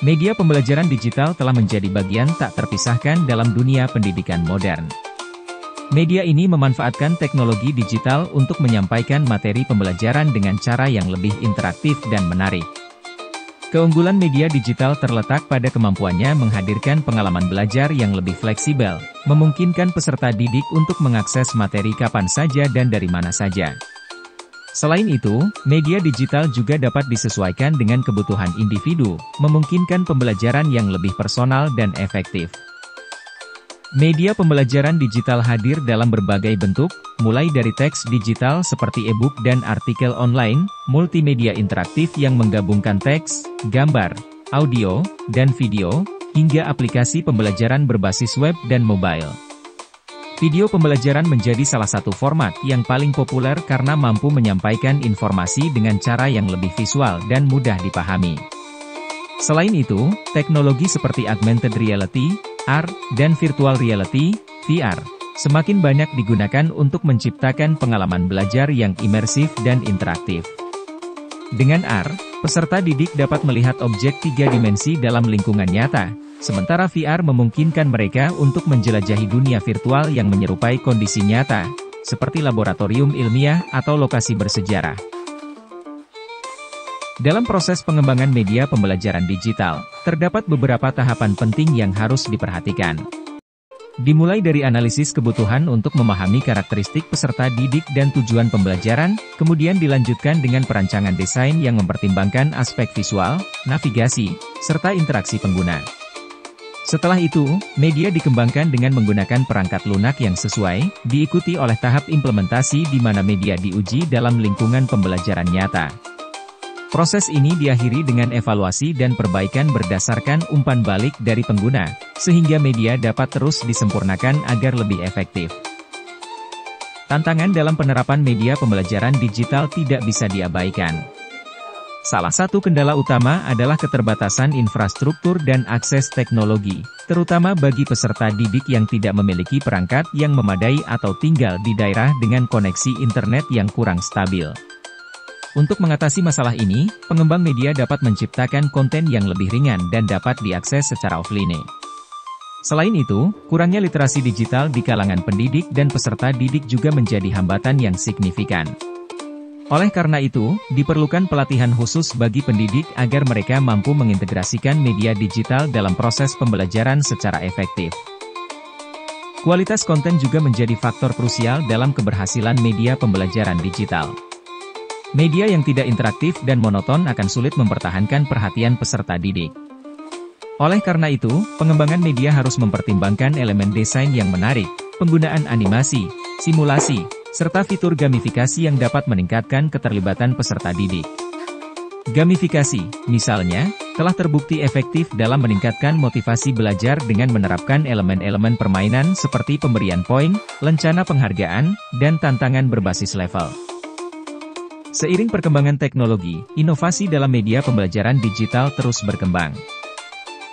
Media pembelajaran digital telah menjadi bagian tak terpisahkan dalam dunia pendidikan modern. Media ini memanfaatkan teknologi digital untuk menyampaikan materi pembelajaran dengan cara yang lebih interaktif dan menarik. Keunggulan media digital terletak pada kemampuannya menghadirkan pengalaman belajar yang lebih fleksibel, memungkinkan peserta didik untuk mengakses materi kapan saja dan dari mana saja. Selain itu, media digital juga dapat disesuaikan dengan kebutuhan individu, memungkinkan pembelajaran yang lebih personal dan efektif. Media pembelajaran digital hadir dalam berbagai bentuk, mulai dari teks digital seperti e-book dan artikel online, multimedia interaktif yang menggabungkan teks, gambar, audio, dan video, hingga aplikasi pembelajaran berbasis web dan mobile. Video pembelajaran menjadi salah satu format yang paling populer karena mampu menyampaikan informasi dengan cara yang lebih visual dan mudah dipahami. Selain itu, teknologi seperti augmented reality, AR, dan virtual reality, VR, semakin banyak digunakan untuk menciptakan pengalaman belajar yang imersif dan interaktif. Dengan AR, peserta didik dapat melihat objek 3 dimensi dalam lingkungan nyata, sementara VR memungkinkan mereka untuk menjelajahi dunia virtual yang menyerupai kondisi nyata, seperti laboratorium ilmiah atau lokasi bersejarah. Dalam proses pengembangan media pembelajaran digital, terdapat beberapa tahapan penting yang harus diperhatikan. Dimulai dari analisis kebutuhan untuk memahami karakteristik peserta didik dan tujuan pembelajaran, kemudian dilanjutkan dengan perancangan desain yang mempertimbangkan aspek visual, navigasi, serta interaksi pengguna. Setelah itu, media dikembangkan dengan menggunakan perangkat lunak yang sesuai, diikuti oleh tahap implementasi di mana media diuji dalam lingkungan pembelajaran nyata. Proses ini diakhiri dengan evaluasi dan perbaikan berdasarkan umpan balik dari pengguna, sehingga media dapat terus disempurnakan agar lebih efektif. Tantangan dalam penerapan media pembelajaran digital tidak bisa diabaikan. Salah satu kendala utama adalah keterbatasan infrastruktur dan akses teknologi, terutama bagi peserta didik yang tidak memiliki perangkat yang memadai atau tinggal di daerah dengan koneksi internet yang kurang stabil. Untuk mengatasi masalah ini, pengembang media dapat menciptakan konten yang lebih ringan dan dapat diakses secara offline. Selain itu, kurangnya literasi digital di kalangan pendidik dan peserta didik juga menjadi hambatan yang signifikan. Oleh karena itu, diperlukan pelatihan khusus bagi pendidik agar mereka mampu mengintegrasikan media digital dalam proses pembelajaran secara efektif. Kualitas konten juga menjadi faktor krusial dalam keberhasilan media pembelajaran digital. Media yang tidak interaktif dan monoton akan sulit mempertahankan perhatian peserta didik. Oleh karena itu, pengembangan media harus mempertimbangkan elemen desain yang menarik, penggunaan animasi, simulasi, serta fitur gamifikasi yang dapat meningkatkan keterlibatan peserta didik. Gamifikasi, misalnya, telah terbukti efektif dalam meningkatkan motivasi belajar dengan menerapkan elemen-elemen permainan seperti pemberian poin, lencana penghargaan, dan tantangan berbasis level. Seiring perkembangan teknologi, inovasi dalam media pembelajaran digital terus berkembang.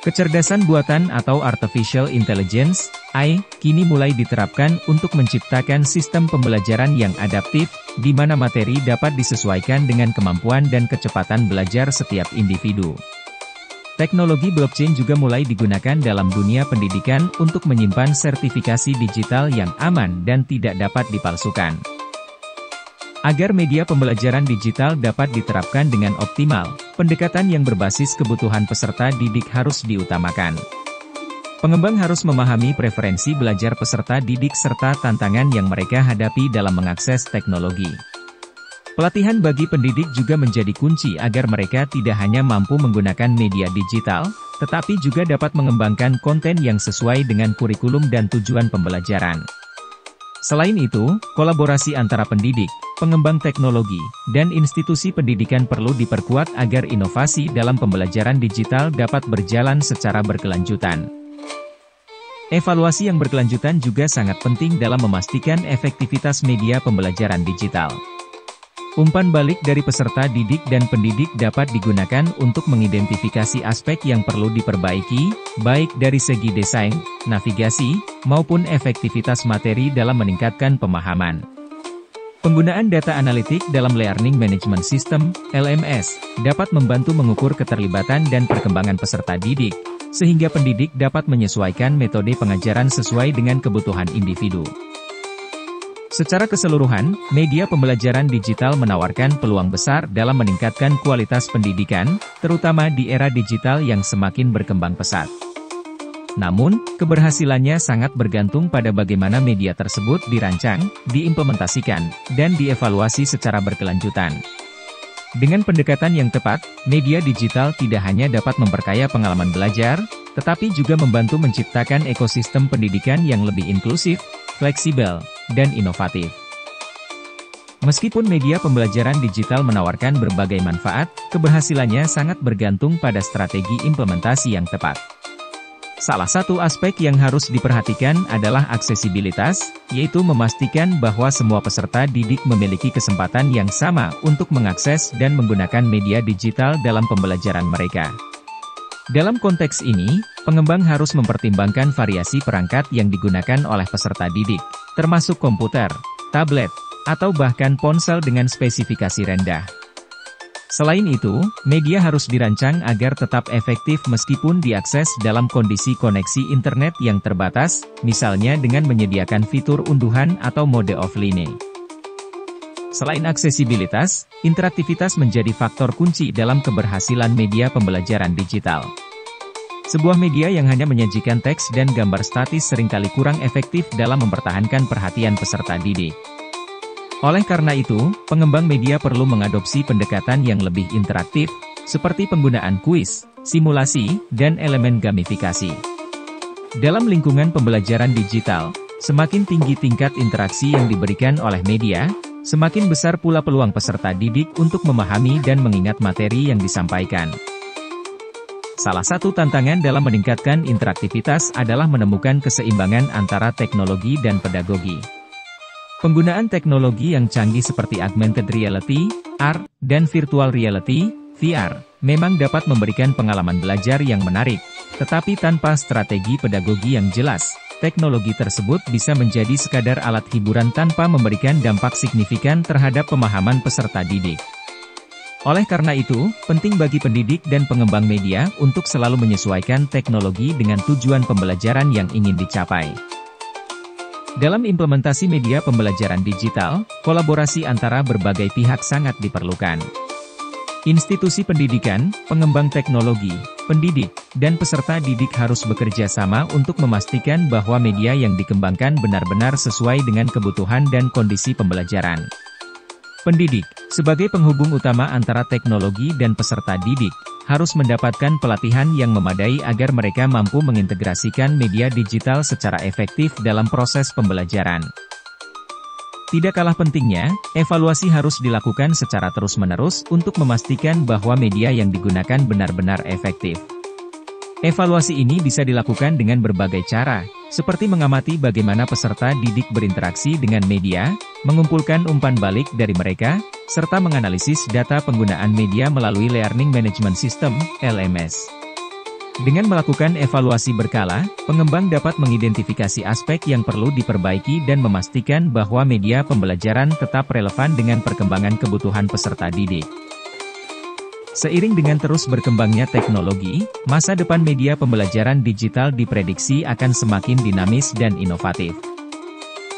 Kecerdasan buatan atau Artificial Intelligence, AI, kini mulai diterapkan untuk menciptakan sistem pembelajaran yang adaptif, di mana materi dapat disesuaikan dengan kemampuan dan kecepatan belajar setiap individu. Teknologi blockchain juga mulai digunakan dalam dunia pendidikan untuk menyimpan sertifikasi digital yang aman dan tidak dapat dipalsukan. Agar media pembelajaran digital dapat diterapkan dengan optimal, pendekatan yang berbasis kebutuhan peserta didik harus diutamakan. Pengembang harus memahami preferensi belajar peserta didik serta tantangan yang mereka hadapi dalam mengakses teknologi. Pelatihan bagi pendidik juga menjadi kunci agar mereka tidak hanya mampu menggunakan media digital, tetapi juga dapat mengembangkan konten yang sesuai dengan kurikulum dan tujuan pembelajaran. Selain itu, kolaborasi antara pendidik, pengembang teknologi, dan institusi pendidikan perlu diperkuat agar inovasi dalam pembelajaran digital dapat berjalan secara berkelanjutan. Evaluasi yang berkelanjutan juga sangat penting dalam memastikan efektivitas media pembelajaran digital. Umpan balik dari peserta didik dan pendidik dapat digunakan untuk mengidentifikasi aspek yang perlu diperbaiki, baik dari segi desain, navigasi, maupun efektivitas materi dalam meningkatkan pemahaman. Penggunaan data analitik dalam Learning Management System, LMS, dapat membantu mengukur keterlibatan dan perkembangan peserta didik, sehingga pendidik dapat menyesuaikan metode pengajaran sesuai dengan kebutuhan individu. Secara keseluruhan, media pembelajaran digital menawarkan peluang besar dalam meningkatkan kualitas pendidikan, terutama di era digital yang semakin berkembang pesat. Namun, keberhasilannya sangat bergantung pada bagaimana media tersebut dirancang, diimplementasikan, dan dievaluasi secara berkelanjutan. Dengan pendekatan yang tepat, media digital tidak hanya dapat memperkaya pengalaman belajar, tetapi juga membantu menciptakan ekosistem pendidikan yang lebih inklusif, fleksibel, dan inovatif. Meskipun media pembelajaran digital menawarkan berbagai manfaat, keberhasilannya sangat bergantung pada strategi implementasi yang tepat. Salah satu aspek yang harus diperhatikan adalah aksesibilitas, yaitu memastikan bahwa semua peserta didik memiliki kesempatan yang sama untuk mengakses dan menggunakan media digital dalam pembelajaran mereka. Dalam konteks ini, pengembang harus mempertimbangkan variasi perangkat yang digunakan oleh peserta didik, termasuk komputer, tablet, atau bahkan ponsel dengan spesifikasi rendah. Selain itu, media harus dirancang agar tetap efektif meskipun diakses dalam kondisi koneksi internet yang terbatas, misalnya dengan menyediakan fitur unduhan atau mode offline. Selain aksesibilitas, interaktivitas menjadi faktor kunci dalam keberhasilan media pembelajaran digital. Sebuah media yang hanya menyajikan teks dan gambar statis seringkali kurang efektif dalam mempertahankan perhatian peserta didik. Oleh karena itu, pengembang media perlu mengadopsi pendekatan yang lebih interaktif, seperti penggunaan kuis, simulasi, dan elemen gamifikasi. Dalam lingkungan pembelajaran digital, semakin tinggi tingkat interaksi yang diberikan oleh media, semakin besar pula peluang peserta didik untuk memahami dan mengingat materi yang disampaikan. Salah satu tantangan dalam meningkatkan interaktivitas adalah menemukan keseimbangan antara teknologi dan pedagogi. Penggunaan teknologi yang canggih seperti augmented reality, AR, dan virtual reality, VR, memang dapat memberikan pengalaman belajar yang menarik, tetapi tanpa strategi pedagogi yang jelas, teknologi tersebut bisa menjadi sekadar alat hiburan tanpa memberikan dampak signifikan terhadap pemahaman peserta didik. Oleh karena itu, penting bagi pendidik dan pengembang media untuk selalu menyesuaikan teknologi dengan tujuan pembelajaran yang ingin dicapai. Dalam implementasi media pembelajaran digital, kolaborasi antara berbagai pihak sangat diperlukan. Institusi pendidikan, pengembang teknologi, pendidik, dan peserta didik harus bekerja sama untuk memastikan bahwa media yang dikembangkan benar-benar sesuai dengan kebutuhan dan kondisi pembelajaran. Pendidik, sebagai penghubung utama antara teknologi dan peserta didik, harus mendapatkan pelatihan yang memadai agar mereka mampu mengintegrasikan media digital secara efektif dalam proses pembelajaran. Tidak kalah pentingnya, evaluasi harus dilakukan secara terus-menerus untuk memastikan bahwa media yang digunakan benar-benar efektif. Evaluasi ini bisa dilakukan dengan berbagai cara, seperti mengamati bagaimana peserta didik berinteraksi dengan media, mengumpulkan umpan balik dari mereka, serta menganalisis data penggunaan media melalui Learning Management System, LMS. Dengan melakukan evaluasi berkala, pengembang dapat mengidentifikasi aspek yang perlu diperbaiki dan memastikan bahwa media pembelajaran tetap relevan dengan perkembangan kebutuhan peserta didik. Seiring dengan terus berkembangnya teknologi, masa depan media pembelajaran digital diprediksi akan semakin dinamis dan inovatif.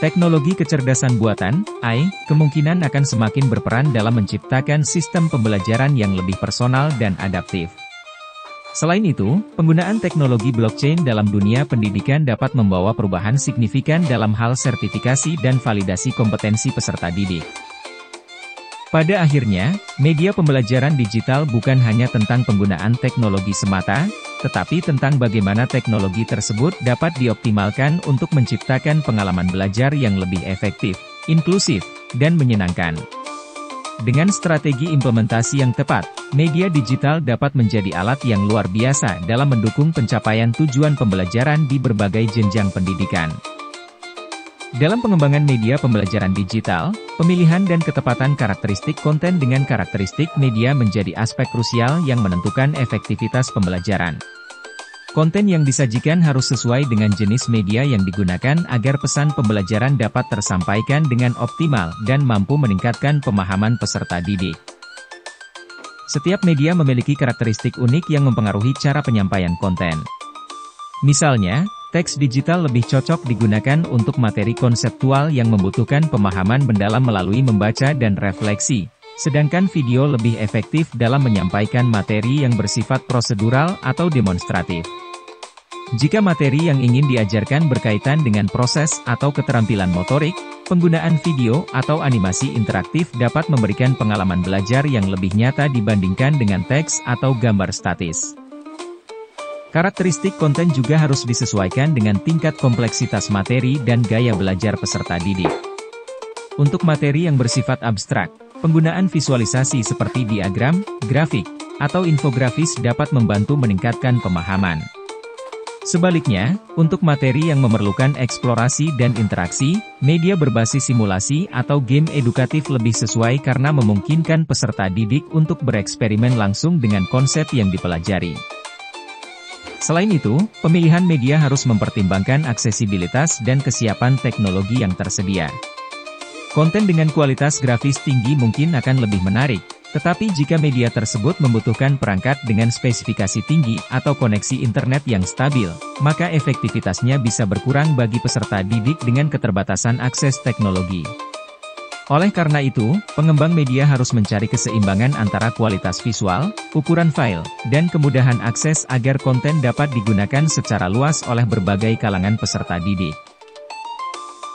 Teknologi kecerdasan buatan, AI, kemungkinan akan semakin berperan dalam menciptakan sistem pembelajaran yang lebih personal dan adaptif. Selain itu, penggunaan teknologi blockchain dalam dunia pendidikan dapat membawa perubahan signifikan dalam hal sertifikasi dan validasi kompetensi peserta didik. Pada akhirnya, media pembelajaran digital bukan hanya tentang penggunaan teknologi semata, tetapi tentang bagaimana teknologi tersebut dapat dioptimalkan untuk menciptakan pengalaman belajar yang lebih efektif, inklusif, dan menyenangkan. Dengan strategi implementasi yang tepat, media digital dapat menjadi alat yang luar biasa dalam mendukung pencapaian tujuan pembelajaran di berbagai jenjang pendidikan. Dalam pengembangan media pembelajaran digital, pemilihan dan ketepatan karakteristik konten dengan karakteristik media menjadi aspek krusial yang menentukan efektivitas pembelajaran. Konten yang disajikan harus sesuai dengan jenis media yang digunakan agar pesan pembelajaran dapat tersampaikan dengan optimal dan mampu meningkatkan pemahaman peserta didik. Setiap media memiliki karakteristik unik yang mempengaruhi cara penyampaian konten. Misalnya, teks digital lebih cocok digunakan untuk materi konseptual yang membutuhkan pemahaman mendalam melalui membaca dan refleksi. Sedangkan video lebih efektif dalam menyampaikan materi yang bersifat prosedural atau demonstratif. Jika materi yang ingin diajarkan berkaitan dengan proses atau keterampilan motorik, penggunaan video atau animasi interaktif dapat memberikan pengalaman belajar yang lebih nyata dibandingkan dengan teks atau gambar statis. Karakteristik konten juga harus disesuaikan dengan tingkat kompleksitas materi dan gaya belajar peserta didik. Untuk materi yang bersifat abstrak, penggunaan visualisasi seperti diagram, grafik, atau infografis dapat membantu meningkatkan pemahaman. Sebaliknya, untuk materi yang memerlukan eksplorasi dan interaksi, media berbasis simulasi atau game edukatif lebih sesuai karena memungkinkan peserta didik untuk bereksperimen langsung dengan konsep yang dipelajari. Selain itu, pemilihan media harus mempertimbangkan aksesibilitas dan kesiapan teknologi yang tersedia. Konten dengan kualitas grafis tinggi mungkin akan lebih menarik, tetapi jika media tersebut membutuhkan perangkat dengan spesifikasi tinggi atau koneksi internet yang stabil, maka efektivitasnya bisa berkurang bagi peserta didik dengan keterbatasan akses teknologi. Oleh karena itu, pengembang media harus mencari keseimbangan antara kualitas visual, ukuran file, dan kemudahan akses agar konten dapat digunakan secara luas oleh berbagai kalangan peserta didik.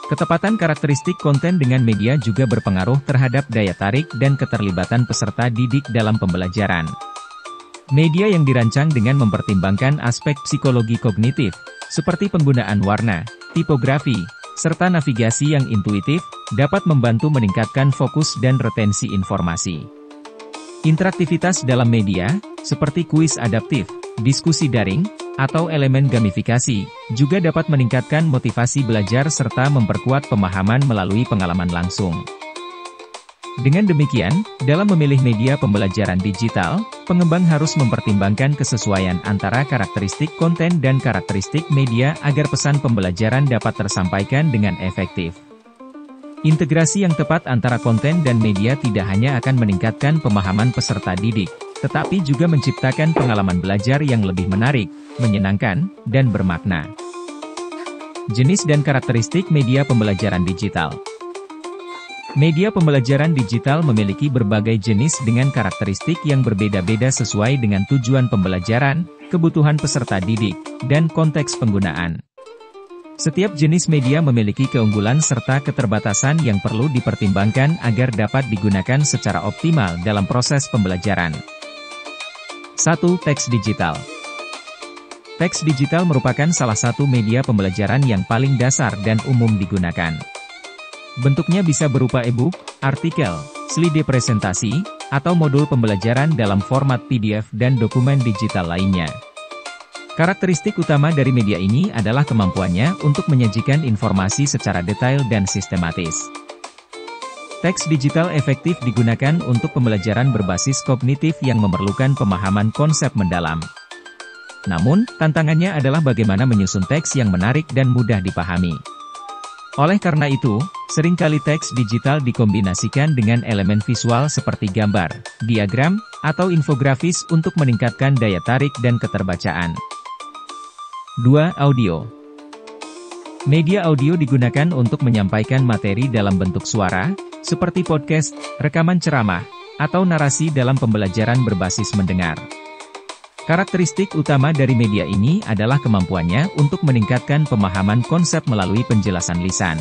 Ketepatan karakteristik konten dengan media juga berpengaruh terhadap daya tarik dan keterlibatan peserta didik dalam pembelajaran. Media yang dirancang dengan mempertimbangkan aspek psikologi kognitif, seperti penggunaan warna, tipografi, serta navigasi yang intuitif, dapat membantu meningkatkan fokus dan retensi informasi. Interaktivitas dalam media, seperti kuis adaptif, diskusi daring, atau elemen gamifikasi, juga dapat meningkatkan motivasi belajar serta memperkuat pemahaman melalui pengalaman langsung. Dengan demikian, dalam memilih media pembelajaran digital, pengembang harus mempertimbangkan kesesuaian antara karakteristik konten dan karakteristik media agar pesan pembelajaran dapat tersampaikan dengan efektif. Integrasi yang tepat antara konten dan media tidak hanya akan meningkatkan pemahaman peserta didik, tetapi juga menciptakan pengalaman belajar yang lebih menarik, menyenangkan, dan bermakna. Jenis dan karakteristik media pembelajaran digital. Media pembelajaran digital memiliki berbagai jenis dengan karakteristik yang berbeda-beda sesuai dengan tujuan pembelajaran, kebutuhan peserta didik, dan konteks penggunaan. Setiap jenis media memiliki keunggulan serta keterbatasan yang perlu dipertimbangkan agar dapat digunakan secara optimal dalam proses pembelajaran. 1. Teks digital. Teks digital merupakan salah satu media pembelajaran yang paling dasar dan umum digunakan. Bentuknya bisa berupa e-book, artikel, slide presentasi, atau modul pembelajaran dalam format PDF dan dokumen digital lainnya. Karakteristik utama dari media ini adalah kemampuannya untuk menyajikan informasi secara detail dan sistematis. Teks digital efektif digunakan untuk pembelajaran berbasis kognitif yang memerlukan pemahaman konsep mendalam. Namun, tantangannya adalah bagaimana menyusun teks yang menarik dan mudah dipahami. Oleh karena itu, seringkali teks digital dikombinasikan dengan elemen visual seperti gambar, diagram, atau infografis untuk meningkatkan daya tarik dan keterbacaan. 2. Audio. Media audio digunakan untuk menyampaikan materi dalam bentuk suara, seperti podcast, rekaman ceramah, atau narasi dalam pembelajaran berbasis mendengar. Karakteristik utama dari media ini adalah kemampuannya untuk meningkatkan pemahaman konsep melalui penjelasan lisan.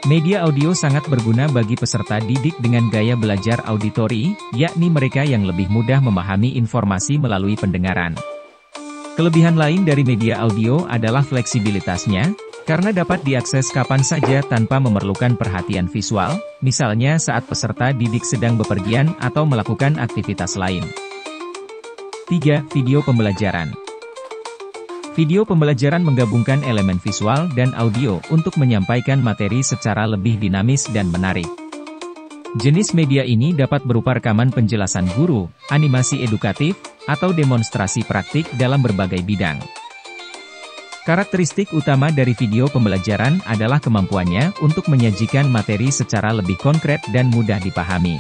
Media audio sangat berguna bagi peserta didik dengan gaya belajar auditori, yakni mereka yang lebih mudah memahami informasi melalui pendengaran. Kelebihan lain dari media audio adalah fleksibilitasnya, karena dapat diakses kapan saja tanpa memerlukan perhatian visual, misalnya saat peserta didik sedang bepergian atau melakukan aktivitas lain. 3. Video pembelajaran. Video pembelajaran menggabungkan elemen visual dan audio untuk menyampaikan materi secara lebih dinamis dan menarik. Jenis media ini dapat berupa rekaman penjelasan guru, animasi edukatif, atau demonstrasi praktik dalam berbagai bidang. Karakteristik utama dari video pembelajaran adalah kemampuannya untuk menyajikan materi secara lebih konkret dan mudah dipahami.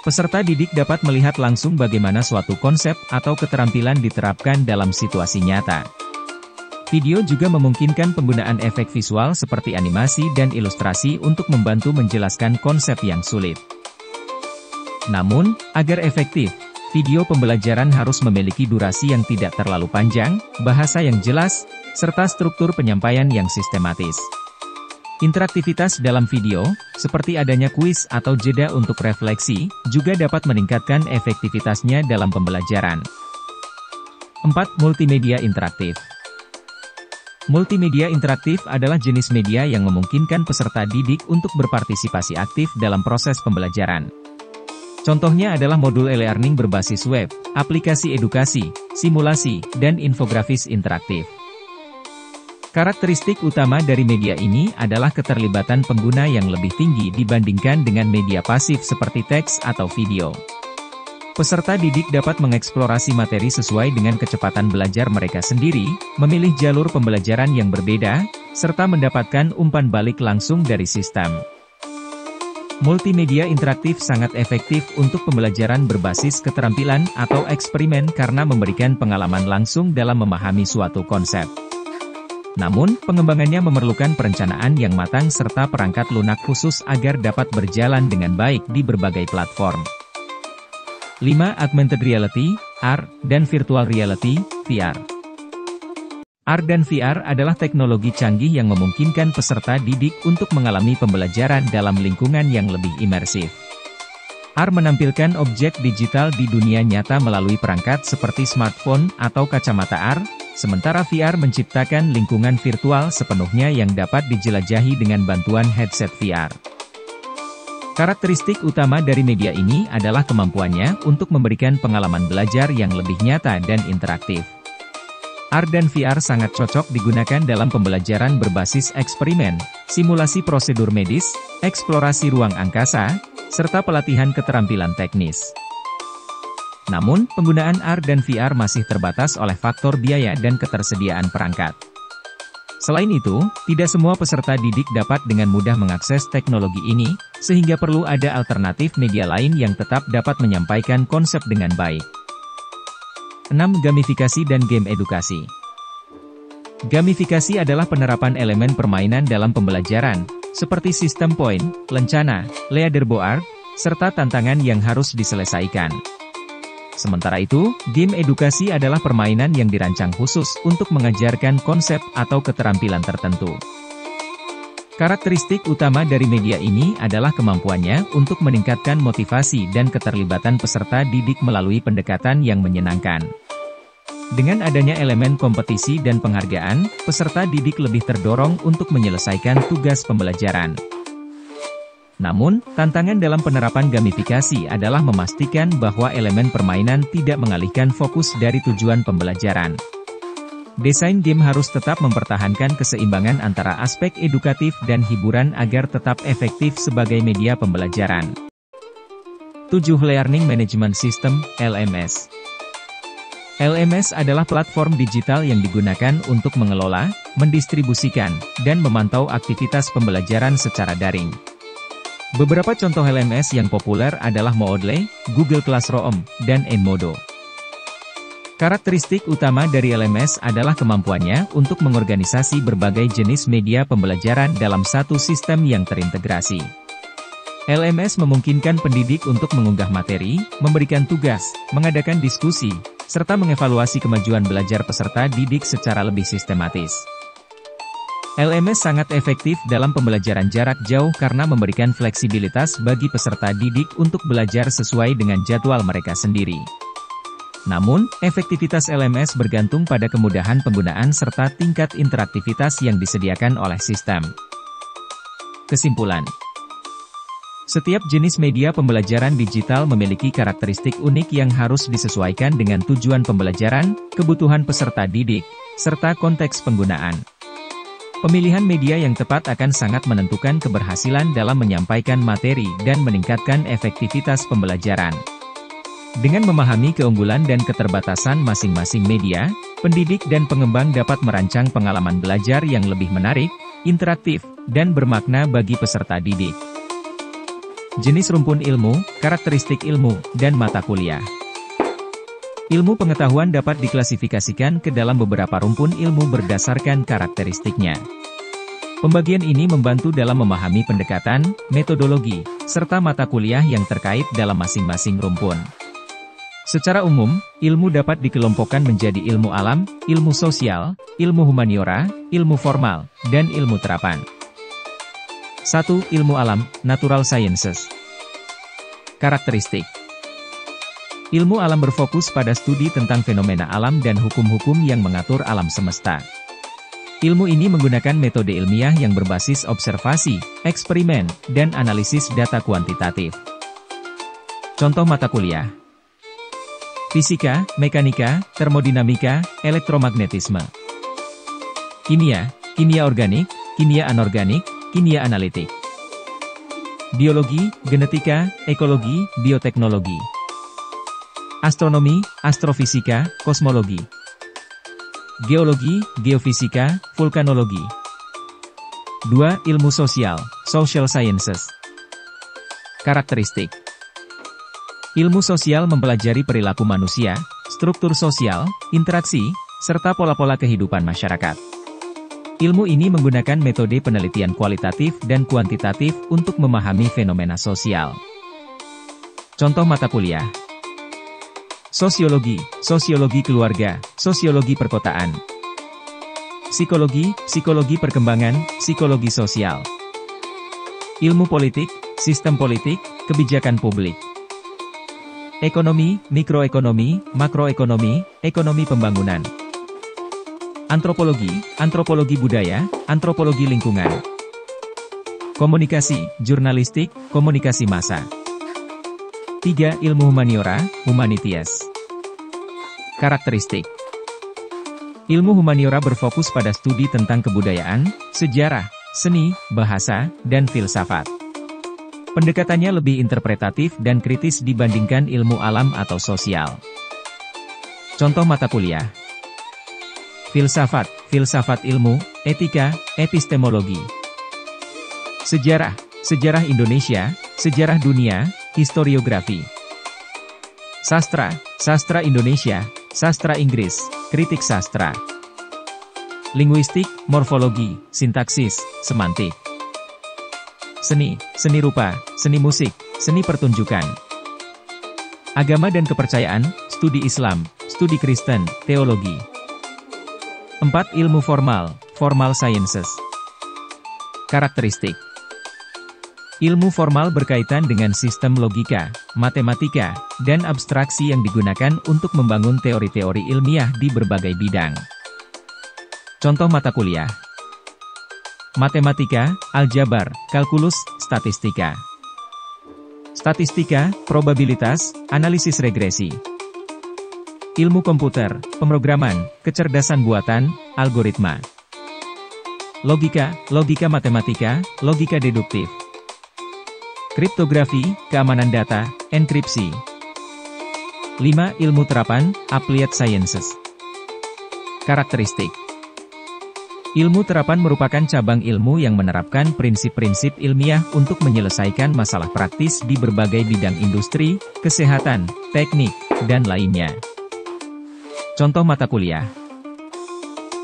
Peserta didik dapat melihat langsung bagaimana suatu konsep atau keterampilan diterapkan dalam situasi nyata. Video juga memungkinkan penggunaan efek visual seperti animasi dan ilustrasi untuk membantu menjelaskan konsep yang sulit. Namun, agar efektif, video pembelajaran harus memiliki durasi yang tidak terlalu panjang, bahasa yang jelas, serta struktur penyampaian yang sistematis. Interaktivitas dalam video, seperti adanya kuis atau jeda untuk refleksi, juga dapat meningkatkan efektivitasnya dalam pembelajaran. 4. Multimedia interaktif. Multimedia interaktif adalah jenis media yang memungkinkan peserta didik untuk berpartisipasi aktif dalam proses pembelajaran. Contohnya adalah modul e-learning berbasis web, aplikasi edukasi, simulasi, dan infografis interaktif. Karakteristik utama dari media ini adalah keterlibatan pengguna yang lebih tinggi dibandingkan dengan media pasif seperti teks atau video. Peserta didik dapat mengeksplorasi materi sesuai dengan kecepatan belajar mereka sendiri, memilih jalur pembelajaran yang berbeda, serta mendapatkan umpan balik langsung dari sistem. Multimedia interaktif sangat efektif untuk pembelajaran berbasis keterampilan atau eksperimen karena memberikan pengalaman langsung dalam memahami suatu konsep. Namun, pengembangannya memerlukan perencanaan yang matang serta perangkat lunak khusus agar dapat berjalan dengan baik di berbagai platform. 5. Augmented Reality, AR, dan Virtual Reality, VR. AR dan VR adalah teknologi canggih yang memungkinkan peserta didik untuk mengalami pembelajaran dalam lingkungan yang lebih imersif. AR menampilkan objek digital di dunia nyata melalui perangkat seperti smartphone atau kacamata AR, sementara VR menciptakan lingkungan virtual sepenuhnya yang dapat dijelajahi dengan bantuan headset VR. Karakteristik utama dari media ini adalah kemampuannya untuk memberikan pengalaman belajar yang lebih nyata dan interaktif. AR dan VR sangat cocok digunakan dalam pembelajaran berbasis eksperimen, simulasi prosedur medis, eksplorasi ruang angkasa, serta pelatihan keterampilan teknis. Namun, penggunaan AR dan VR masih terbatas oleh faktor biaya dan ketersediaan perangkat. Selain itu, tidak semua peserta didik dapat dengan mudah mengakses teknologi ini, sehingga perlu ada alternatif media lain yang tetap dapat menyampaikan konsep dengan baik. 6. Gamifikasi dan game edukasi. Gamifikasi adalah penerapan elemen permainan dalam pembelajaran, seperti sistem poin, lencana, leaderboard, serta tantangan yang harus diselesaikan. Sementara itu, game edukasi adalah permainan yang dirancang khusus untuk mengajarkan konsep atau keterampilan tertentu. Karakteristik utama dari media ini adalah kemampuannya untuk meningkatkan motivasi dan keterlibatan peserta didik melalui pendekatan yang menyenangkan. Dengan adanya elemen kompetisi dan penghargaan, peserta didik lebih terdorong untuk menyelesaikan tugas pembelajaran. Namun, tantangan dalam penerapan gamifikasi adalah memastikan bahwa elemen permainan tidak mengalihkan fokus dari tujuan pembelajaran. Desain game harus tetap mempertahankan keseimbangan antara aspek edukatif dan hiburan agar tetap efektif sebagai media pembelajaran. 7. Learning Management System, LMS. LMS adalah platform digital yang digunakan untuk mengelola, mendistribusikan, dan memantau aktivitas pembelajaran secara daring. Beberapa contoh LMS yang populer adalah Moodle, Google Classroom, dan Edmodo. Karakteristik utama dari LMS adalah kemampuannya untuk mengorganisasi berbagai jenis media pembelajaran dalam satu sistem yang terintegrasi. LMS memungkinkan pendidik untuk mengunggah materi, memberikan tugas, mengadakan diskusi, serta mengevaluasi kemajuan belajar peserta didik secara lebih sistematis. LMS sangat efektif dalam pembelajaran jarak jauh karena memberikan fleksibilitas bagi peserta didik untuk belajar sesuai dengan jadwal mereka sendiri. Namun, efektivitas LMS bergantung pada kemudahan penggunaan serta tingkat interaktivitas yang disediakan oleh sistem. Kesimpulan: setiap jenis media pembelajaran digital memiliki karakteristik unik yang harus disesuaikan dengan tujuan pembelajaran, kebutuhan peserta didik, serta konteks penggunaan. Pemilihan media yang tepat akan sangat menentukan keberhasilan dalam menyampaikan materi dan meningkatkan efektivitas pembelajaran. Dengan memahami keunggulan dan keterbatasan masing-masing media, pendidik dan pengembang dapat merancang pengalaman belajar yang lebih menarik, interaktif, dan bermakna bagi peserta didik. Jenis rumpun ilmu, karakteristik ilmu, dan mata kuliah. Ilmu pengetahuan dapat diklasifikasikan ke dalam beberapa rumpun ilmu berdasarkan karakteristiknya. Pembagian ini membantu dalam memahami pendekatan, metodologi, serta mata kuliah yang terkait dalam masing-masing rumpun. Secara umum, ilmu dapat dikelompokkan menjadi ilmu alam, ilmu sosial, ilmu humaniora, ilmu formal, dan ilmu terapan. 1. Ilmu alam, Natural Sciences. Karakteristik. Ilmu alam berfokus pada studi tentang fenomena alam dan hukum-hukum yang mengatur alam semesta. Ilmu ini menggunakan metode ilmiah yang berbasis observasi, eksperimen, dan analisis data kuantitatif. Contoh mata kuliah: fisika, mekanika, termodinamika, elektromagnetisme. Kimia, kimia organik, kimia anorganik, kimia analitik. Biologi, genetika, ekologi, bioteknologi. Astronomi, astrofisika, kosmologi. Geologi, geofisika, vulkanologi. 2. Ilmu sosial, Social Sciences. Karakteristik. Ilmu sosial mempelajari perilaku manusia, struktur sosial, interaksi, serta pola-pola kehidupan masyarakat. Ilmu ini menggunakan metode penelitian kualitatif dan kuantitatif untuk memahami fenomena sosial. Contoh mata kuliah: sosiologi, sosiologi keluarga, sosiologi perkotaan. Psikologi, psikologi perkembangan, psikologi sosial. Ilmu politik, sistem politik, kebijakan publik. Ekonomi, mikroekonomi, makroekonomi, ekonomi pembangunan. Antropologi, antropologi budaya, antropologi lingkungan. Komunikasi, jurnalistik, komunikasi massa. 3. Ilmu humaniora, humanities. Karakteristik. Ilmu humaniora berfokus pada studi tentang kebudayaan, sejarah, seni, bahasa, dan filsafat. Pendekatannya lebih interpretatif dan kritis dibandingkan ilmu alam atau sosial. Contoh mata kuliah: filsafat, filsafat ilmu, etika, epistemologi. Sejarah, sejarah Indonesia, sejarah dunia, historiografi. Sastra, sastra Indonesia, sastra Inggris, kritik sastra. Linguistik, morfologi, sintaksis, semantik. Seni, seni rupa, seni musik, seni pertunjukan. Agama dan kepercayaan, studi Islam, studi Kristen, teologi. 4. Ilmu formal, Formal Sciences. Karakteristik. Ilmu formal berkaitan dengan sistem logika, matematika, dan abstraksi yang digunakan untuk membangun teori-teori ilmiah di berbagai bidang. Contoh mata kuliah: matematika, aljabar, kalkulus, statistika. Statistika, probabilitas, analisis regresi. Ilmu komputer, pemrograman, kecerdasan buatan, algoritma. Logika, logika matematika, logika deduktif. Kriptografi, keamanan data, enkripsi. 5. Ilmu terapan, Applied Sciences. Karakteristik. Ilmu terapan merupakan cabang ilmu yang menerapkan prinsip-prinsip ilmiah untuk menyelesaikan masalah praktis di berbagai bidang industri, kesehatan, teknik, dan lainnya. Contoh mata kuliah: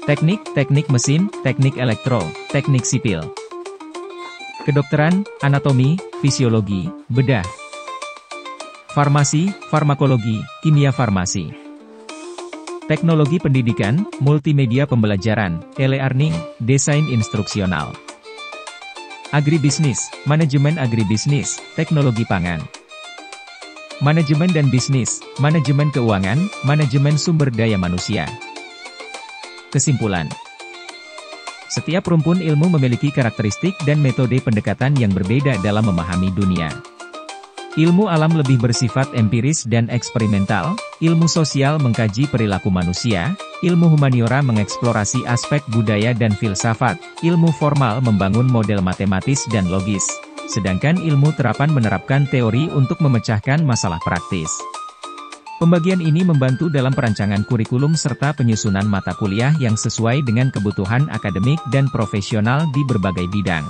teknik, teknik mesin, teknik elektro, teknik sipil. Kedokteran, anatomi, fisiologi, bedah. Farmasi, farmakologi, kimia farmasi. Teknologi pendidikan, multimedia pembelajaran, e-learning, desain instruksional. Agribisnis, manajemen agribisnis, teknologi pangan. Manajemen dan bisnis, manajemen keuangan, manajemen sumber daya manusia. Kesimpulan: setiap rumpun ilmu memiliki karakteristik dan metode pendekatan yang berbeda dalam memahami dunia. Ilmu alam lebih bersifat empiris dan eksperimental, ilmu sosial mengkaji perilaku manusia, ilmu humaniora mengeksplorasi aspek budaya dan filsafat, ilmu formal membangun model matematis dan logis, sedangkan ilmu terapan menerapkan teori untuk memecahkan masalah praktis. Pembagian ini membantu dalam perancangan kurikulum serta penyusunan mata kuliah yang sesuai dengan kebutuhan akademik dan profesional di berbagai bidang.